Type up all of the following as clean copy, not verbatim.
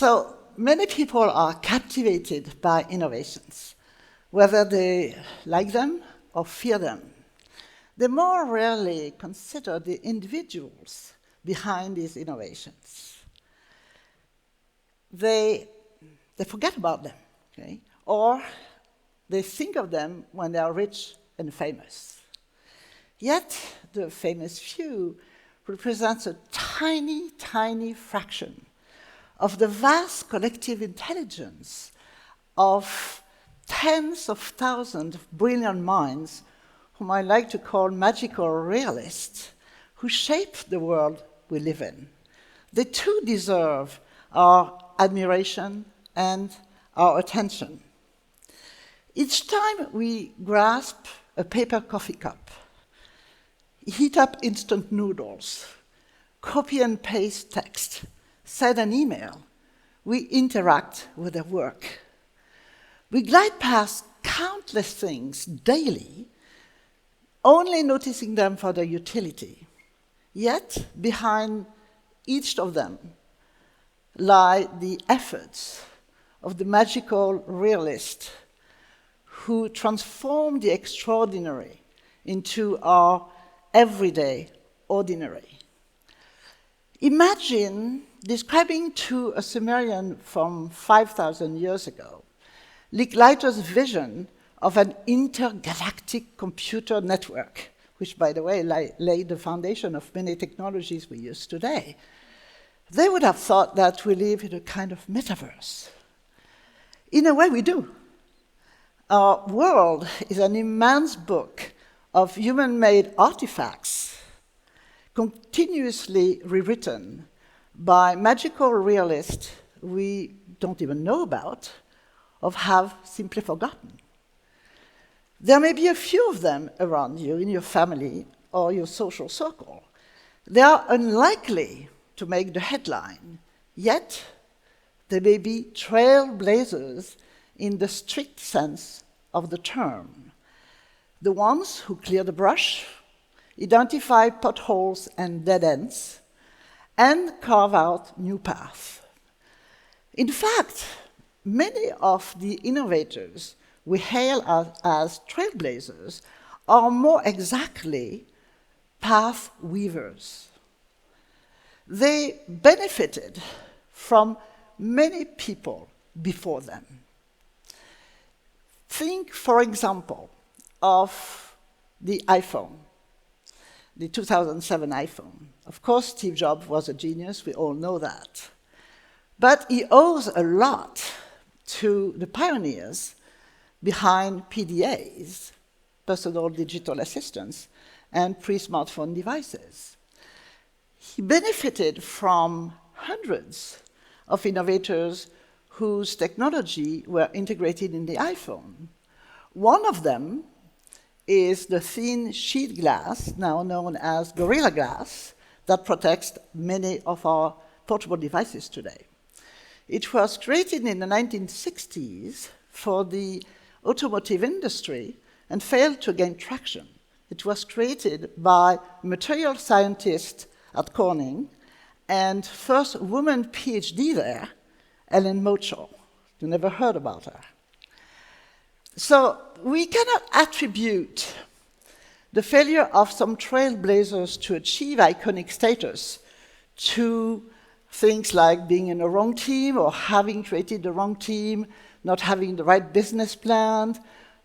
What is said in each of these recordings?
So many people are captivated by innovations, whether they like them or fear them. They more rarely consider the individuals behind these innovations. They forget about them, okay? Or they think of them when they are rich and famous. Yet the famous few represents a tiny, tiny fraction of the vast collective intelligence of tens of thousands of brilliant minds whom I like to call magical realists, who shape the world we live in. They too deserve our admiration and our attention. Each time we grasp a paper coffee cup, heat up instant noodles, copy and paste text, send an email, we interact with their work. We glide past countless things daily, only noticing them for their utility. Yet, behind each of them lie the efforts of the magical realist who transformed the extraordinary into our everyday ordinary. Imagine describing to a Sumerian from 5,000 years ago Licklider's vision of an intergalactic computer network, which, by the way, laid the foundation of many technologies we use today. They would have thought that we live in a kind of metaverse. In a way, we do. Our world is an immense book of human-made artifacts, continuously rewritten by magical realists we don't even know about or have simply forgotten. There may be a few of them around you in your family or your social circle. They are unlikely to make the headline, yet they may be trailblazers in the strict sense of the term. The ones who clear the brush, identify potholes and dead ends, and carve out new paths. In fact, many of the innovators we hail as trailblazers are more exactly path weavers. They benefited from many people before them. Think, for example, of the iPhone, the 2007 iPhone. Of course, Steve Jobs was a genius, we all know that. But he owes a lot to the pioneers behind PDAs, personal digital assistants, and pre-smartphone devices. He benefited from hundreds of innovators whose technology were integrated in the iPhone. One of them is the thin sheet glass, now known as Gorilla Glass, that protects many of our portable devices today. It was created in the 1960s for the automotive industry and failed to gain traction. It was created by material scientists at Corning and first woman PhD there, Ellen Mochel. You never heard about her. So we cannot attribute the failure of some trailblazers to achieve iconic status to things like being in the wrong team or having created the wrong team, not having the right business plan,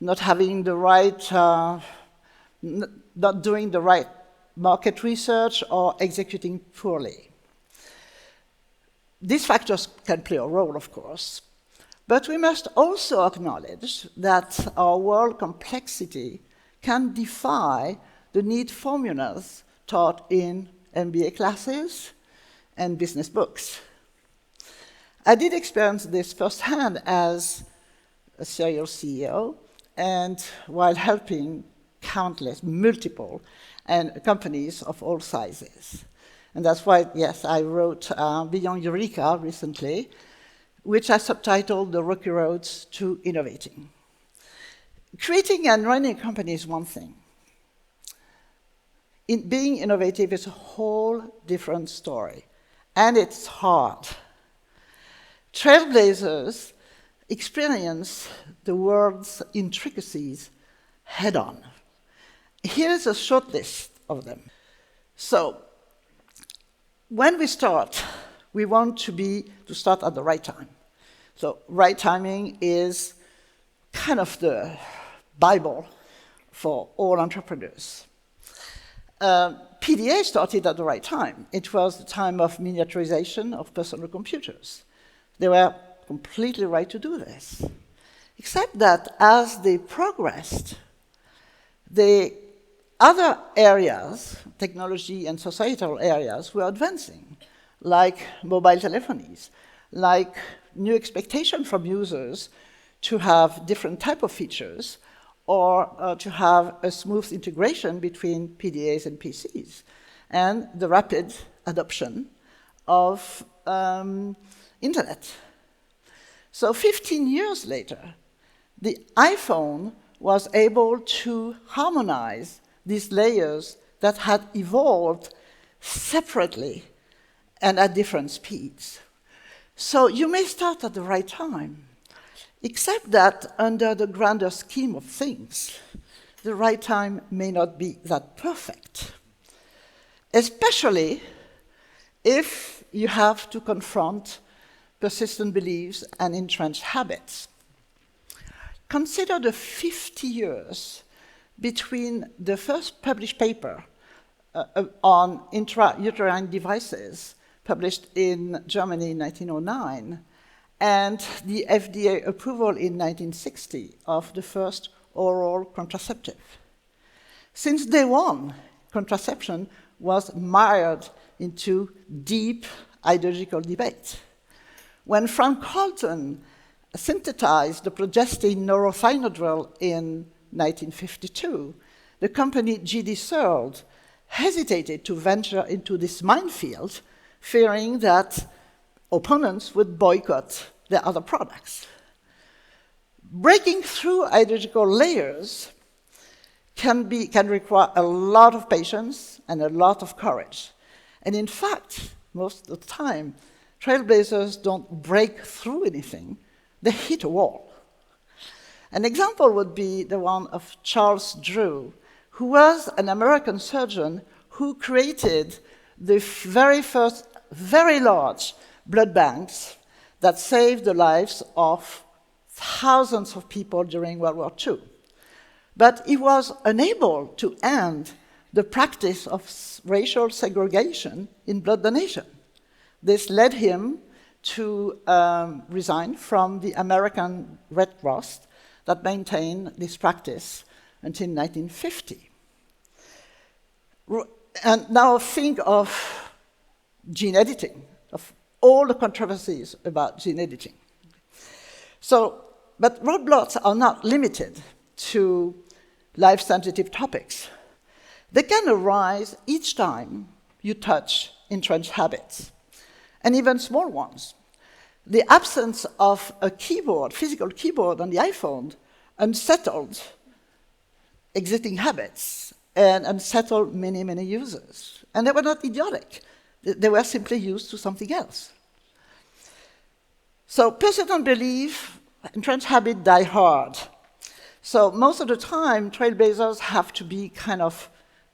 not having the right, not doing the right market research, or executing poorly. These factors can play a role, of course, but we must also acknowledge that our world complexity can defy the neat formulas taught in MBA classes and business books. I did experience this firsthand as a serial CEO and while helping countless, multiple companies of all sizes. And that's why, yes, I wrote Beyond Eureka recently, which I subtitled The Rocky Roads to Innovating. Creating and running a company is one thing. Being innovative is a whole different story, and it's hard. Trailblazers experience the world's intricacies head-on. Here's a short list of them. So, when we start, we want to start at the right time. So, right timing is kind of the Bible for all entrepreneurs. PDA started at the right time. It was the time of miniaturization of personal computers. They were completely right to do this. Except that as they progressed, the other areas, technology and societal areas, were advancing, like mobile telephonies, like new expectation from users to have different type of features, or to have a smooth integration between PDAs and PCs, and the rapid adoption of internet. So 15 years later, the iPhone was able to harmonize these layers that had evolved separately and at different speeds. So you may start at the right time, except that under the grander scheme of things, the right time may not be that perfect, especially if you have to confront persistent beliefs and entrenched habits. Consider the 50 years between the first published paper on intrauterine devices, published in Germany in 1909, and the FDA approval in 1960 of the first oral contraceptive. Since day one, contraception was mired into deep ideological debate. When Frank Colton synthesized the progestin norothianodrol in 1952, the company G.D. Searle hesitated to venture into this minefield, fearing that opponents would boycott their other products. Breaking through ideological layers can require a lot of patience and a lot of courage. And in fact, most of the time, trailblazers don't break through anything, they hit a wall. An example would be the one of Charles Drew, who was an American surgeon who created the very first very large blood banks that saved the lives of thousands of people during World War II. But he was unable to end the practice of racial segregation in blood donation. This led him to resign from the American Red Cross that maintained this practice until 1950. And now think of gene editing, of all the controversies about gene editing. But roadblocks are not limited to life-sensitive topics. They can arise each time you touch entrenched habits, and even small ones. The absence of a keyboard, physical keyboard on the iPhone, unsettled existing habits and unsettled many, many users. And they were not idiotic. They were simply used to something else. So persistent belief, entrenched habit die hard. So most of the time, trailblazers have to be kind of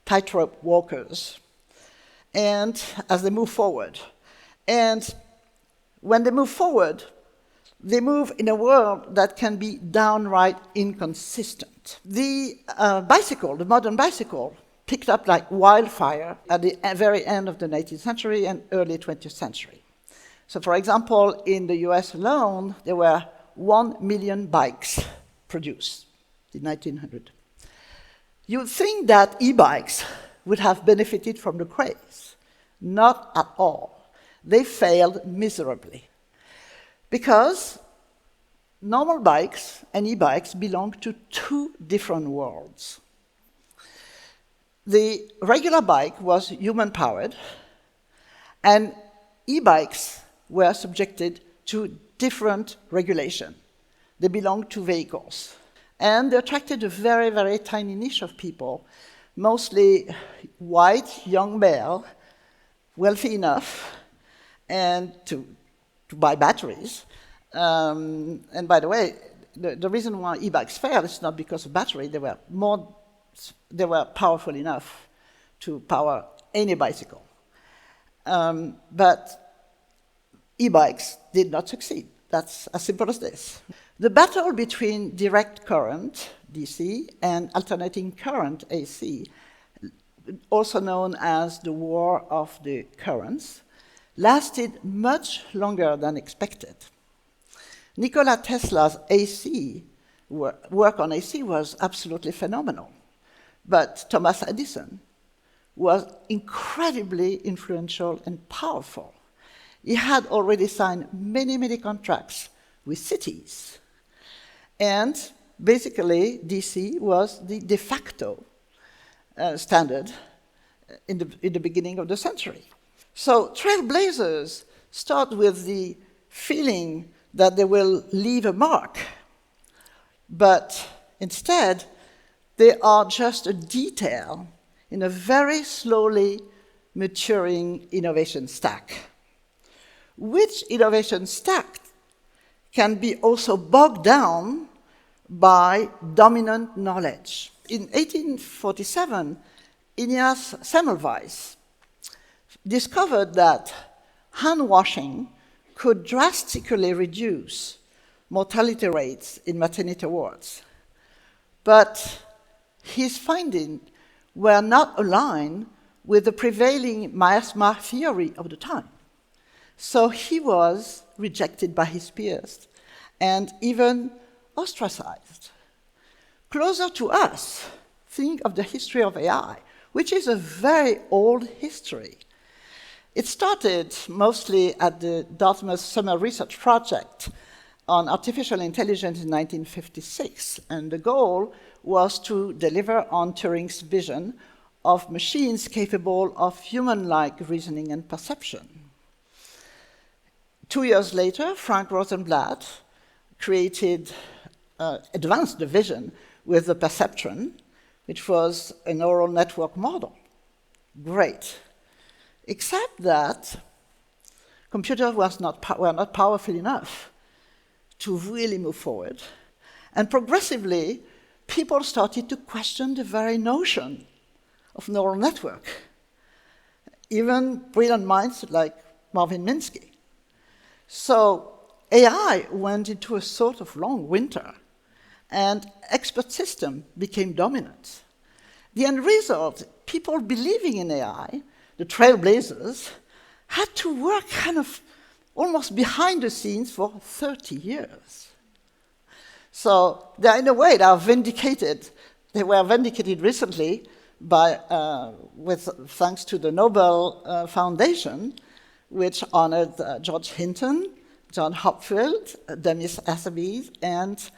tightrope walkers, and as they move forward. And when they move forward, they move in a world that can be downright inconsistent. The bicycle, the modern bicycle, picked up like wildfire at the very end of the 19th century and early 20th century. So for example, in the US alone, there were 1 million bikes produced in 1900. You'd think that e-bikes would have benefited from the craze. Not at all. They failed miserably. Because normal bikes and e-bikes belong to two different worlds. The regular bike was human-powered, and e-bikes were subjected to different regulation. They belonged to vehicles. And they attracted a very, very tiny niche of people, mostly white, young male, wealthy enough, and to to buy batteries. And by the way, the reason why e-bikes failed is not because of battery. They were powerful enough to power any bicycle. But e-bikes did not succeed. That's as simple as this. The battle between direct current, DC, and alternating current, AC, also known as the War of the Currents, lasted much longer than expected. Nikola Tesla's AC work on AC was absolutely phenomenal, but Thomas Edison was incredibly influential and powerful. He had already signed many, many contracts with cities. And basically, DC was the de facto standard in the beginning of the century. So Trailblazers start with the feeling that they will leave a mark, but instead, they are just a detail in a very slowly maturing innovation stack. Which innovation stack can be also bogged down by dominant knowledge. In 1847, Ignaz Semmelweis discovered that hand washing could drastically reduce mortality rates in maternity wards. But his findings were not aligned with the prevailing miasma theory of the time. So he was rejected by his peers and even ostracized. Closer to us, think of the history of AI, which is a very old history. It started mostly at the Dartmouth Summer Research Project on artificial intelligence in 1956, and the goal was to deliver on Turing's vision of machines capable of human-like reasoning and perception. 2 years later, Frank Rosenblatt advanced the vision with the perceptron, which was a neural network model. Great. Except that computers were not powerful enough to really move forward. And progressively, people started to question the very notion of neural network. Even brilliant minds like Marvin Minsky. So AI went into a sort of long winter, and expert system became dominant. The end result, people believing in AI, the Trailblazers, had to work kind of almost behind the scenes for 30 years. So in a way, they are vindicated. They were vindicated recently thanks to the Nobel Foundation, which honored George Hinton, John Hopfield, Demis Hassabis, and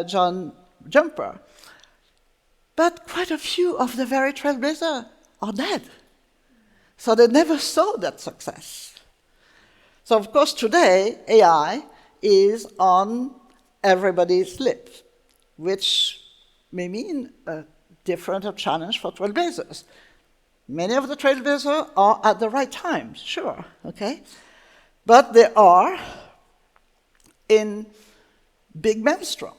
John Jumper. But quite a few of the very Trailblazers are dead. So they never saw that success. So of course today, AI is on everybody's lips, which may mean a different challenge for Trailblazers. Many of the Trailblazers are at the right time, sure, okay? But they are in big Mstr.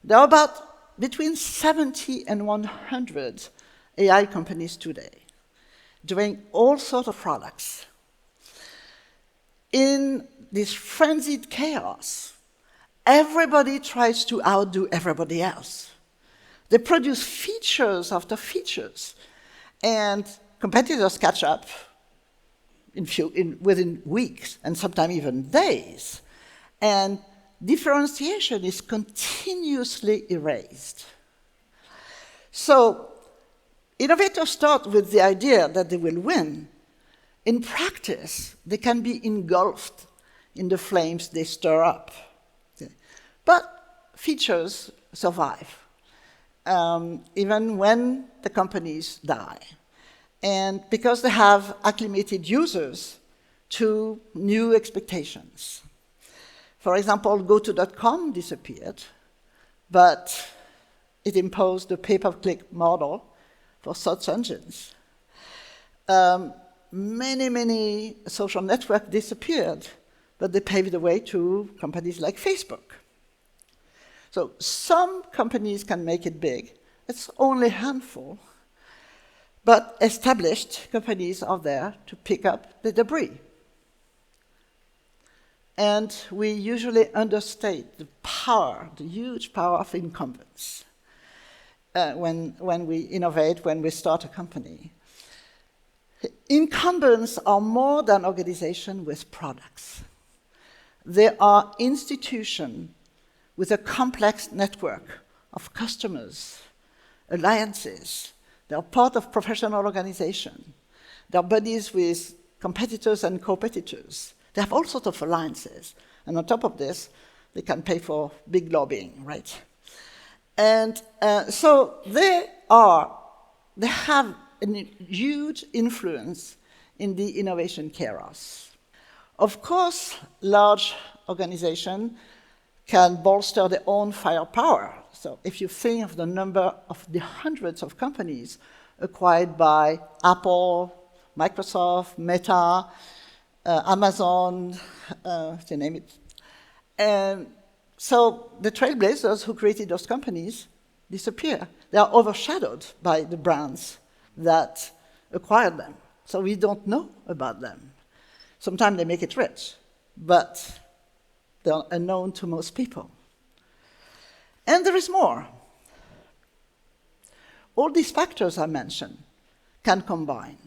There are about between 70 and 100 AI companies today doing all sorts of products. In this frenzied chaos, everybody tries to outdo everybody else. They produce features after features, and competitors catch up within weeks and sometimes even days. And differentiation is continuously erased. So innovators start with the idea that they will win. In practice, they can be engulfed in the flames they stir up. Okay. But features survive, even when the companies die. And because they have acclimated users to new expectations. For example, GoTo.com disappeared, but it imposed the pay-per-click model for search engines. Many social networks disappeared, but they paved the way to companies like Facebook. So some companies can make it big. It's only a handful. But established companies are there to pick up the debris. And we usually understate the power, the huge power of incumbents when we innovate, when we start a company. Incumbents are more than organizations with products. They are institutions with a complex network of customers, alliances. They are part of professional organizations. They are bodies with competitors and co-competitors. They have all sorts of alliances. And on top of this, they can pay for big lobbying, right? And so they have a huge influence in the innovation chaos. Of course, large organizations can bolster their own firepower. So if you think of the number of the hundreds of companies acquired by Apple, Microsoft, Meta, Amazon, you name it. And so the Trailblazers who created those companies disappear. They are overshadowed by the brands that acquired them. So we don't know about them. Sometimes they make it rich, but they're unknown to most people. And there is more. All these factors I mentioned can combine.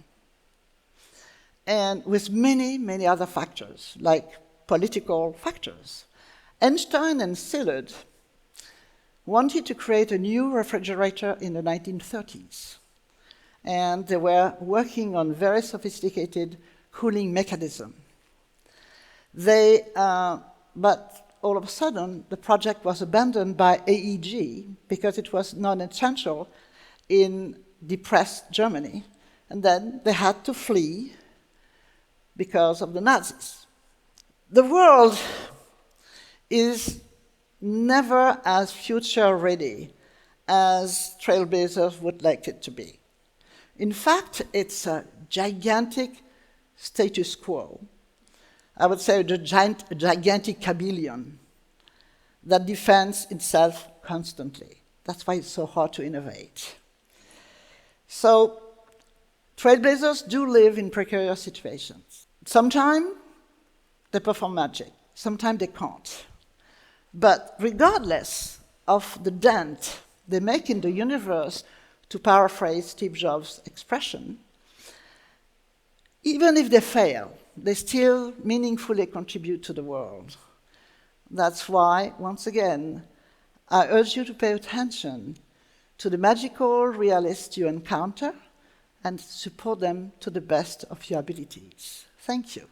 And with many, many other factors, like political factors. Einstein and Szilard wanted to create a new refrigerator in the 1930s. And they were working on very sophisticated cooling mechanism. But all of a sudden, the project was abandoned by AEG because it was non-essential in depressed Germany. And then they had to flee because of the Nazis. The world is never as future-ready as Trailblazers would like it to be. In fact, it's a gigantic status quo. I would say a gigantic chameleon that defends itself constantly. That's why it's so hard to innovate. So Trailblazers do live in precarious situations. Sometimes they perform magic, sometimes they can't. But regardless of the dent they make in the universe, to paraphrase Steve Jobs' expression, even if they fail, they still meaningfully contribute to the world. That's why, once again, I urge you to pay attention to the magical realists you encounter and support them to the best of your abilities. Thank you.